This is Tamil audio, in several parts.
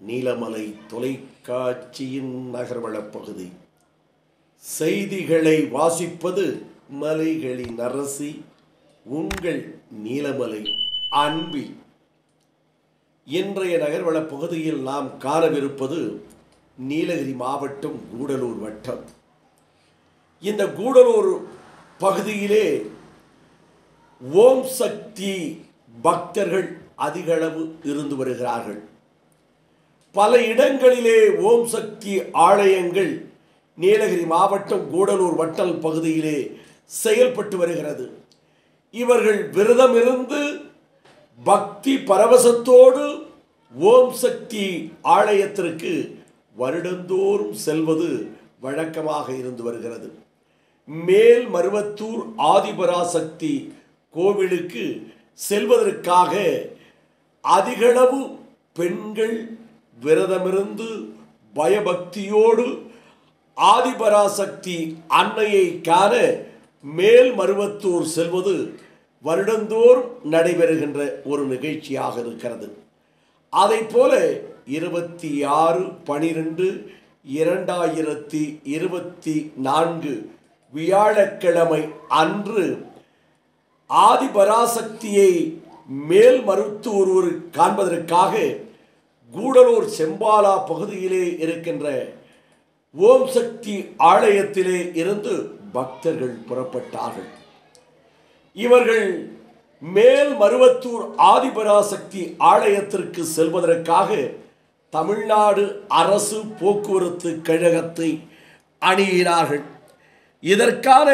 நீலமலை தொலைக்காட்சியின் நகர்வளப் பகுதி. செய்திகளை வாசிப்பது மலைகளின் அரசி உங்கள் நீலமலை அன்பி. இன்றைய நகர்வளப் பகுதியில் நாம் காணவிருப்பது நீலகிரி மாவட்டம் கூடலூர் வட்டம். இந்த கூடலூர் பகுதியிலே ஓம் சக்தி பக்தர்கள் அதிகளவு இருந்து வருகிறார்கள். பல இடங்களிலே ஓம் சக்தி ஆலயங்கள் நீலகிரி மாவட்டம் கூடலூர் வட்டல் பகுதியிலே செயல்பட்டு வருகிறது. இவர்கள் விரதம் இருந்து பக்தி பரவசத்தோடு ஓம் சக்தி ஆலயத்திற்கு வருடந்தோறும் செல்வது வழக்கமாக இருந்து வருகிறது. மேல் மருவத்தூர் ஆதிபராசக்தி கோவிலுக்கு செல்வதற்காக அதிகளவு பெண்கள் விரதமிருந்து பயபக்தியோடு ஆதிபராசக்தி அன்னையை காண மேல் மருவத்தூர் செல்வது வருடந்தோறும் நடைபெறுகின்ற ஒரு நிகழ்ச்சியாக இருக்கிறது. அதை போல 26/12/2024 வியாழக்கிழமை அன்று ஆதிபராசக்தியை மேல் மருவத்தூர் காண்பதற்காக கூடலூர் செம்பாலா பகுதியிலே இருக்கின்ற ஓம் சக்தி ஆலயத்திலே இருந்து பக்தர்கள் புறப்பட்டார்கள். இவர்கள் மேல் மருவத்தூர் ஆதிபராசக்தி ஆலயத்திற்கு செல்வதற்காக தமிழ்நாடு அரசு போக்குவரத்து கழகத்தை அணுகினார்கள். இதற்கான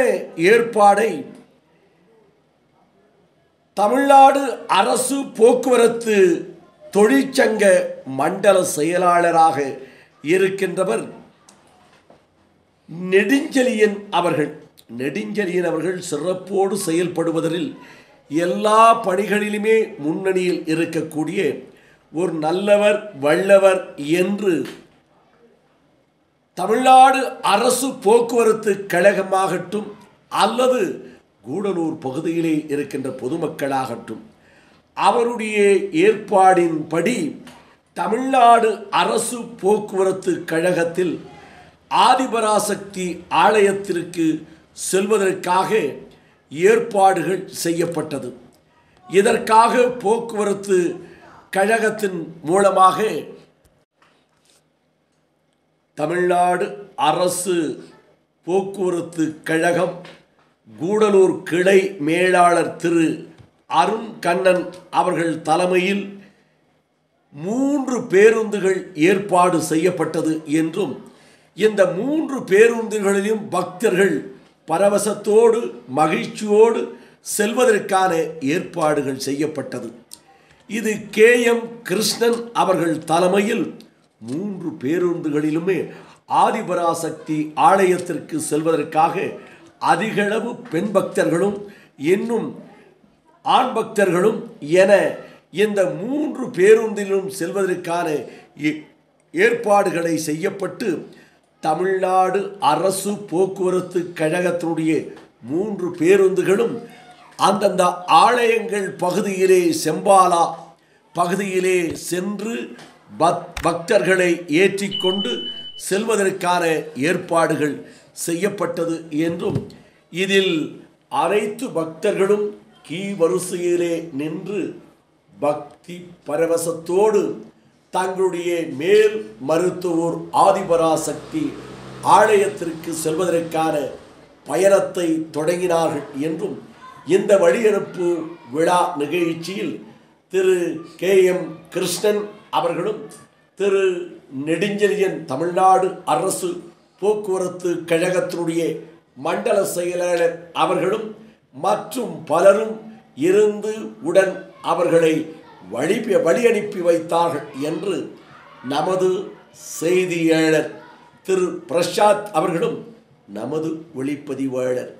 ஏற்பாடை தமிழ்நாடு அரசு போக்குவரத்து தொழிற்சங்க மண்டல செயலாளராக இருக்கின்றவர் நெடுஞ்செழியன் அவர்கள் சிறப்போடு செயல்படுவதில் எல்லா பணிகளிலுமே முன்னணியில் இருக்கக்கூடிய ஒரு நல்லவர் வல்லவர் என்று தமிழ்நாடு அரசு போக்குவரத்து கழகமாகட்டும் அல்லது கூடலூர் பகுதியிலே இருக்கின்ற பொதுமக்களாகட்டும் அவருடைய ஏற்பாடின்படி தமிழ்நாடு அரசு போக்குவரத்து கழகத்தில் ஆதிபராசக்தி ஆலயத்திற்கு செல்வதற்காக ஏற்பாடுகள் செய்யப்பட்டது. இதற்காக போக்குவரத்து கழகத்தின் மூலமாக தமிழ்நாடு அரசு போக்குவரத்து கழகம் கூடலூர் கிளை மேலாளர் திரு அருண் கண்ணன் அவர்கள் தலைமையில் 3 பேருந்துகள் ஏற்பாடு செய்யப்பட்டது என்றும் இந்த 3 பேருந்துகளிலும் பக்தர்கள் பரவசத்தோடு மகிழ்ச்சியோடு செல்வதற்கான ஏற்பாடுகள் செய்யப்பட்டது. இது KM கிருஷ்ணன் அவர்கள் தலைமையில் 3 பேருந்துகளிலுமே ஆதிபராசக்தி ஆலயத்திற்கு செல்வதற்காக அதிகளவு பெண் பக்தர்களும் இன்னும் ஆண் பக்தர்களும் என இந்த 3 பேருந்திலும் செல்வதற்கான ஏற்பாடுகளை செய்யப்பட்டு தமிழ்நாடு அரசு போக்குவரத்து கழகத்தினுடைய 3 பேருந்துகளும் அந்தந்த ஆலயங்கள் பகுதியிலே செம்பாலா பகுதியிலே சென்று பக்தர்களை ஏற்றிக்கொண்டு செல்வதற்கான ஏற்பாடுகள் செய்யப்பட்டது என்றும் இதில் அனைத்து பக்தர்களும் வரிசையிலே நின்று பக்தி பரவசத்தோடு தங்களுடைய மேல் மருவத்தூர் ஆதிபராசக்தி ஆலயத்திற்கு செல்வதற்கான பயணத்தை தொடங்கினார்கள் என்றும் இந்த வழியனுப்பு விழா நிகழ்ச்சியில் திரு KM கிருஷ்ணன் அவர்களும் திரு நெடுஞ்செழியன் தமிழ்நாடு அரசு போக்குவரத்து கழகத்தினுடைய மண்டல செயலாளர் அவர்களும் மற்றும் பலரும் இருந்து உடன் அவர்களை வழி அனுப்பி வைத்தார்கள் என்று நமது செய்தியாளர் திரு பிரசாத் அவர்களும் நமது ஒளிப்பதிவாளர்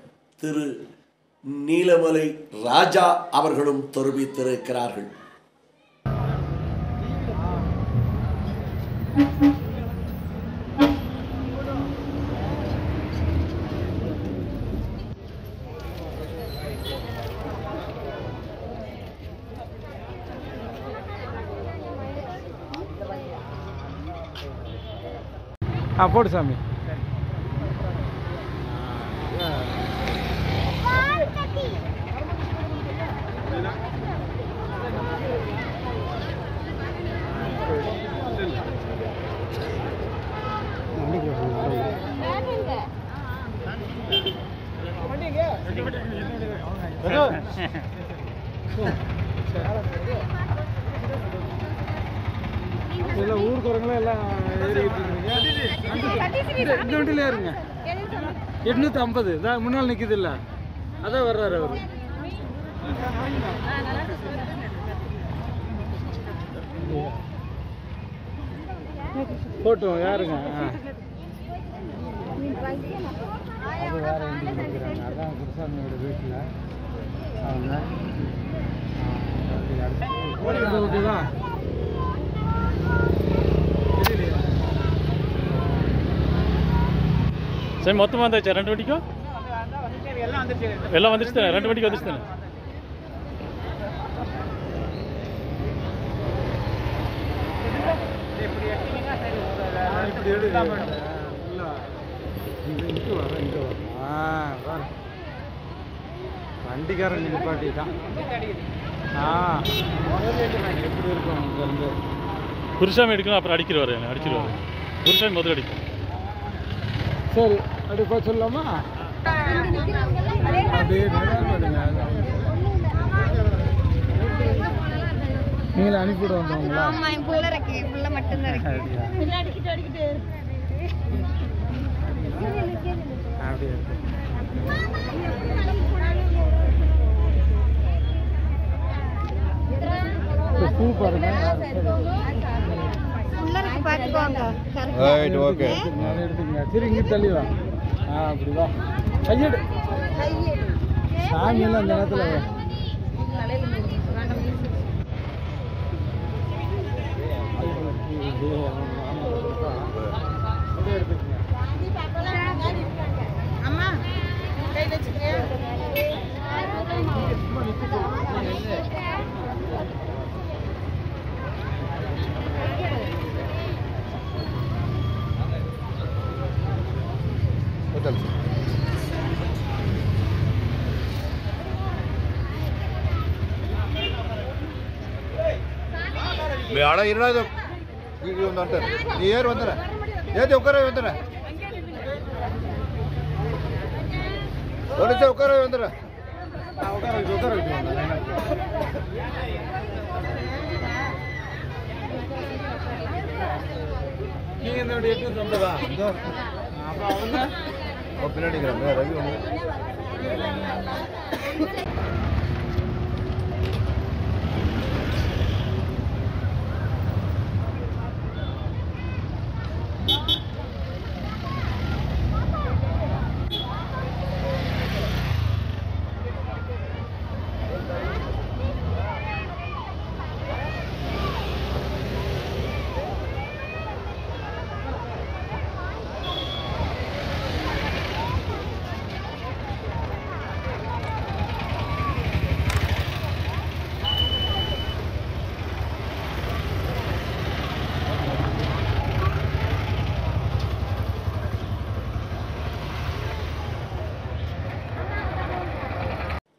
திரு நீலமலை ராஜா அவர்களும் தெரிவித்திருக்கிறார்கள். போடு சாமி. எல்லாம் ஊருக்குறவங்களும் எல்லாம் ஏறிக்கிட்டு இருக்கீங்க. இந்த வண்டியில ஏறுங்க. 850 தான் முன்னால் நிற்கிது இல்லை, அதான் வர்றாரு அவரு. போட்டோம் யாருங்க? அது வேற வண்டி கொடுக்குறாங்க. அதான் குருசாமியோட வீட்டில் அவங்க ஓகேதான். சரி மொத்தமாக வந்தாச்சா 2 வண்டிக்கும்? எல்லாம் வந்துச்சு தானே? 2 வண்டிக்கு வந்துச்சு தானே? வண்டிக்காரன் நிப்பாட்டி தான். எப்படி இருக்கும் இங்கேருந்து? குருசாமி எடுக்கணும், அப்புறம் அடிக்கிறவாரு, அடிச்சிருவாரு. குருசாமி முதல்ல அடிக்கும். சரி அப்படி போய் சொல்லலாமா? அப்படியே நீங்களே அனுப்பிவிட வந்தவங்களா? அப்படியே பூ பாருங்க. சரி இங்கே தள்ளி வா. அப்படி வா. கையெடு. சாமியெல்லாம் அந்த நேரத்தில் அம்மா கை வச்சுக்க. ಆಡ ಇರೋದು ಈಗ ಒಂದು ಅಂತಾರೆ ನೀ ಏರು ಬಂದರೆ ಏತಿ ಒಕ್ಕರ ಬಂದರೆ ದೊಡ್ಡ ಒಕ್ಕರ ಬಂದರೆ நீங்கள் இந்த 850 அப்போ அவங்க பின்னாடி ரவி ஒன்று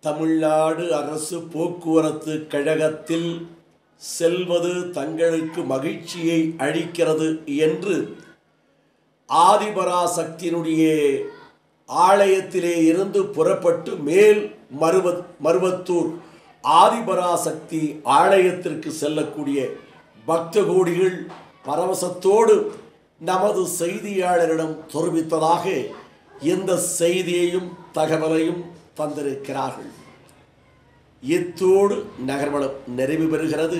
தமிழ்நாடு அரசு போக்குவரத்து கழகத்தில் செல்வது தங்களுக்கு மகிழ்ச்சியை அளிக்கிறது என்று ஆதிபராசக்தியினுடைய ஆலயத்திலே இருந்து புறப்பட்டு மேல் மருவத்தூர் ஆதிபராசக்தி ஆலயத்திற்கு செல்லக்கூடிய பக்த கோடிகள் பரவசத்தோடு நமது செய்தியாளரிடம் தெரிவித்ததாக இந்த செய்தியையும் தகவலையும் தந்திருக்கிறார்கள். இத்தோடு நகர்வலம் நிறைவு பெறுகிறது.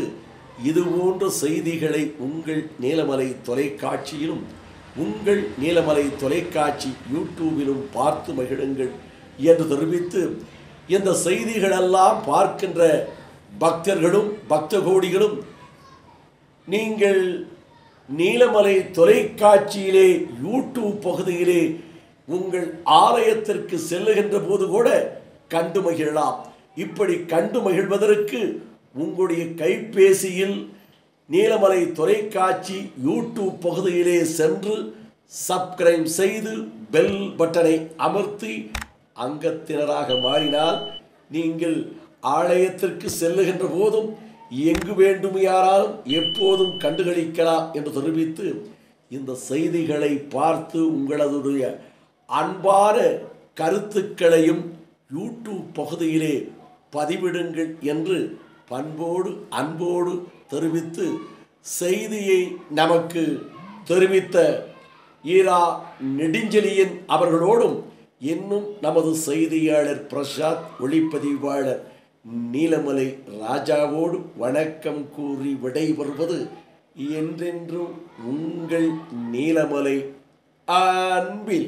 இதுபோன்ற செய்திகளை உங்கள் நீலமலை தொலைக்காட்சியிலும் உங்கள் நீலமலை தொலைக்காட்சி யூடியூபிலும் பார்த்து மகிழுங்கள் என்று தெரிவித்து, இந்த செய்திகளெல்லாம் பார்க்கின்ற பக்தர்களும் பக்த கோடிகளும் நீங்கள் நீலமலை தொலைக்காட்சியிலே யூடியூப் பகுதியிலே உங்கள் ஆலயத்திற்கு செல்லுகின்ற போது கூட கண்டு மகிழலாம். இப்படி கண்டு மகிழ்வதற்கு உங்களுடைய கைபேசியில் நீலமலை தொலைக்காட்சி யூடியூப் பகுதியிலே சென்று சப்ஸ்கிரைப் செய்து பெல் பட்டனை அமர்த்தி அங்கத்தினராக மாறினால் நீங்கள் ஆலயத்திற்கு செல்லுகின்ற போதும் எங்கு வேண்டும் யாராலும் எப்போதும் கண்டுகளிக்கலாம் என்று தெரிவித்து இந்த செய்திகளை பார்த்து உங்களதுடைய அன்பான கருத்துக்களையும் யூடியூப் பகுதியிலே பதிவிடுங்கள் என்று பண்போடு அன்போடு தெரிவித்து செய்தியை நமக்கு தெரிவித்த ஈரா நெடுஞ்செழியன் அவர்களோடும் இன்னும் நமது செய்தியாளர் பிரசாத், ஒளிப்பதிவாளர் நீலமலை ராஜாவோடு வணக்கம் கூறி விடைபெறுவது என்றென்றும் உங்கள் நீலமலை அன்பில்.